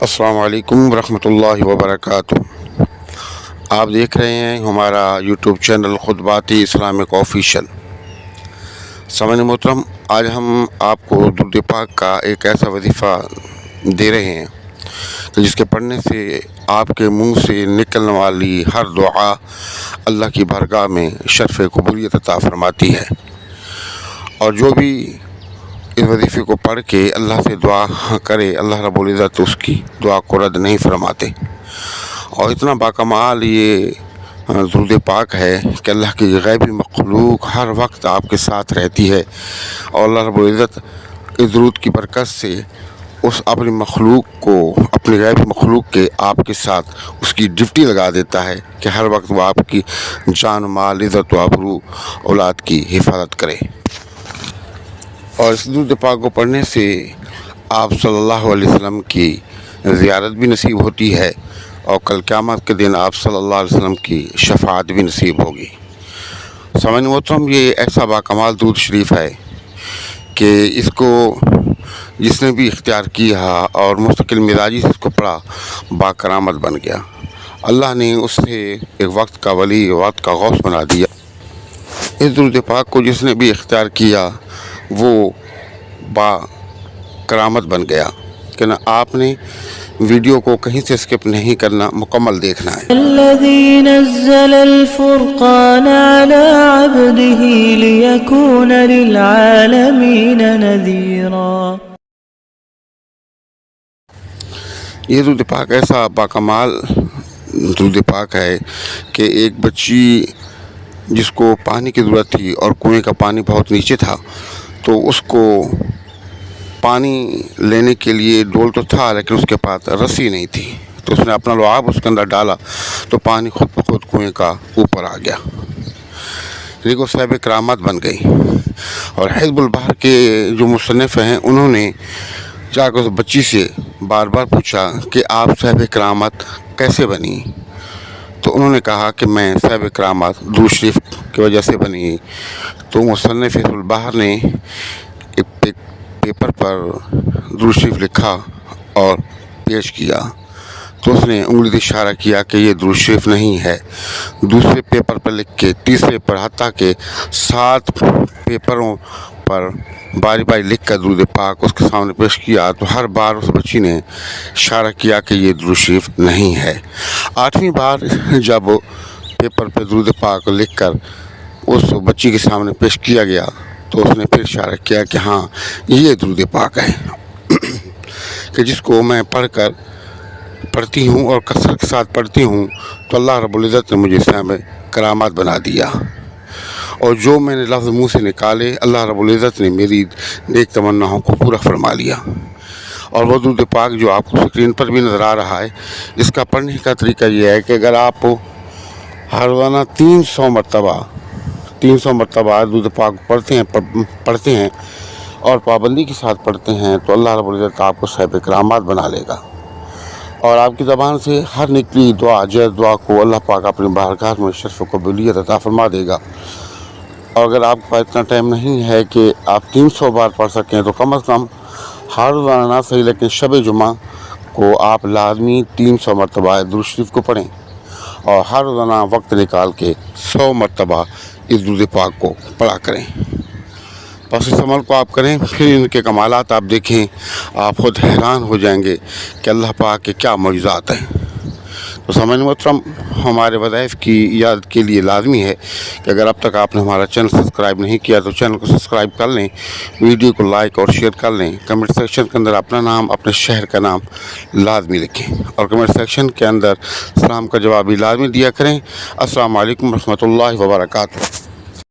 السلام علیکم ورحمۃ اللہ وبرکاتہ۔ آپ دیکھ رہے ہیں ہمارا یوٹیوب چینل خطبات اسلامک آفیشیل۔ سامعین محترم، آج ہم آپ کو درود پاک کا ایک ایسا وظیفہ دے رہے ہیں کہ جس کے پڑھنے سے آپ کے منہ سے نکلنے والی ہر دعا اللہ کی بارگاہ میں شرف قبولیت عطا فرماتی ہے، اور جو بھی اس وظیفے کو پڑھ کے اللہ سے دعا کرے، اللہ رب العزت اس کی دعا کو رد نہیں فرماتے۔ اور اتنا باکمال یہ درود پاک ہے کہ اللہ کی غیبی مخلوق ہر وقت آپ کے ساتھ رہتی ہے، اور اللہ رب العزت اس درود کی برکت سے اس اپنی مخلوق کو، اپنی غیبی مخلوق کے آپ کے ساتھ اس کی ڈیوٹی لگا دیتا ہے کہ ہر وقت وہ آپ کی جان و مال، عزت و آبرو، اولاد کی حفاظت کرے۔ اور اس درود پاک کو پڑھنے سے آپ صلی اللہ علیہ وسلم کی زیارت بھی نصیب ہوتی ہے، اور کل قیامت کے دن آپ صلی اللہ علیہ وسلم کی شفاعت بھی نصیب ہوگی۔ سامعین محترم، یہ ایسا باکمال درود شریف ہے کہ اس کو جس نے بھی اختیار کیا اور مستقل مزاجی سے اس کو پڑھا، باکرامت بن گیا۔ اللہ نے اسے ایک وقت کا ولی، وقت کا غوث بنا دیا۔ اس درود پاک کو جس نے بھی اختیار کیا وہ با کرامت بن گیا کہ نہ آپ نے ویڈیو کو کہیں سے اسکپ نہیں کرنا، مکمل دیکھنا ہے۔ الذي نزل الفرقان على عبده ليكون للعالمين نذيرا۔ یہ درود پاک ایسا باکمال درود پاک ہے کہ ایک بچی جس کو پانی کی ضرورت تھی اور کنویں کا پانی بہت نیچے تھا، تو اس کو پانی لینے کے لیے ڈول تو تھا لیکن اس کے پاس رسی نہیں تھی، تو اس نے اپنا لعاب اس کے اندر ڈالا تو پانی خود بخود کنویں کا اوپر آ گیا، لیکن وہ صاحب کرامت بن گئی۔ اور حزب البحر کے جو مصنف ہیں انہوں نے جا کر اس بچی سے بار بار پوچھا کہ آپ صاحب کرامت کیسے بنی؟ تو انہوں نے کہا کہ میں صاحب کرامت درود شریف کی وجہ سے بنی۔ تو مصنف حزب البحر نے ایک پیپر پر درود شریف لکھا اور پیش کیا، تو اس نے انگلی سے اشارہ کیا کہ یہ درود شریف نہیں ہے۔ دوسرے پیپر پر لکھ کے، تیسرے پر، حتیٰ کہ 7 پیپروں پر باری باری لکھ کر درود پاک اس کے سامنے پیش کیا، تو ہر بار اس بچی نے اشارہ کیا کہ یہ درود شریف نہیں ہے۔ 8ویں بار جب پیپر پہ درود پاک لکھ کر اس بچی کے سامنے پیش کیا گیا تو اس نے پھر اشارہ کیا کہ ہاں یہ درود پاک ہے کہ جس کو میں پڑھتی ہوں اور کثرت کے ساتھ پڑھتی ہوں تو اللہ رب العزت نے مجھے صاحب کرامت بنا دیا، اور جو میں نے لفظ منہ سے نکالے اللہ رب العزت نے میری نیک تمناؤں کو پورا فرما لیا۔ اور وہ درود پاک جو آپ کو اسکرین پر بھی نظر آ رہا ہے، اس کا پڑھنے کا طریقہ یہ ہے کہ اگر آپ ہر روزانہ 300 مرتبہ درود پاک پڑھتے ہیں اور پابندی کے ساتھ پڑھتے ہیں تو اللہ رب العزت آپ کو صاحب کرامات بنا لے گا، اور آپ کی زبان سے ہر نکلی دعا، جائز دعا کو اللہ پاک اپنے بارگاہ میں شرف و قبولیت عطا فرما دے گا۔ اور اگر آپ کے پاس اتنا ٹائم نہیں ہے کہ آپ 300 بار پڑھ سکیں تو کم از کم ہر روزانہ نہ صحیح لیکن شب جمعہ کو آپ لازمی 300 مرتبہ درود شریف کو پڑھیں، اور ہر روزانہ وقت نکال کے 100 مرتبہ اس درود پاک کو پڑھا کریں۔ بس اس عمل کو آپ کریں، پھر ان کے کمالات آپ دیکھیں، آپ خود حیران ہو جائیں گے کہ اللہ پاک کے کیا معجزات ہیں۔ تو سامعین محترم، ہمارے وظائف کی یاد کے لیے لازمی ہے کہ اگر اب تک آپ نے ہمارا چینل سبسکرائب نہیں کیا تو چینل کو سبسکرائب کر لیں، ویڈیو کو لائک اور شیئر کر لیں، کمنٹ سیکشن کے اندر اپنا نام، اپنے شہر کا نام لازمی لکھیں، اور کمنٹ سیکشن کے اندر سلام کا جواب بھی لازمی دیا کریں۔ السلام علیکم ورحمۃ اللہ وبرکاتہ۔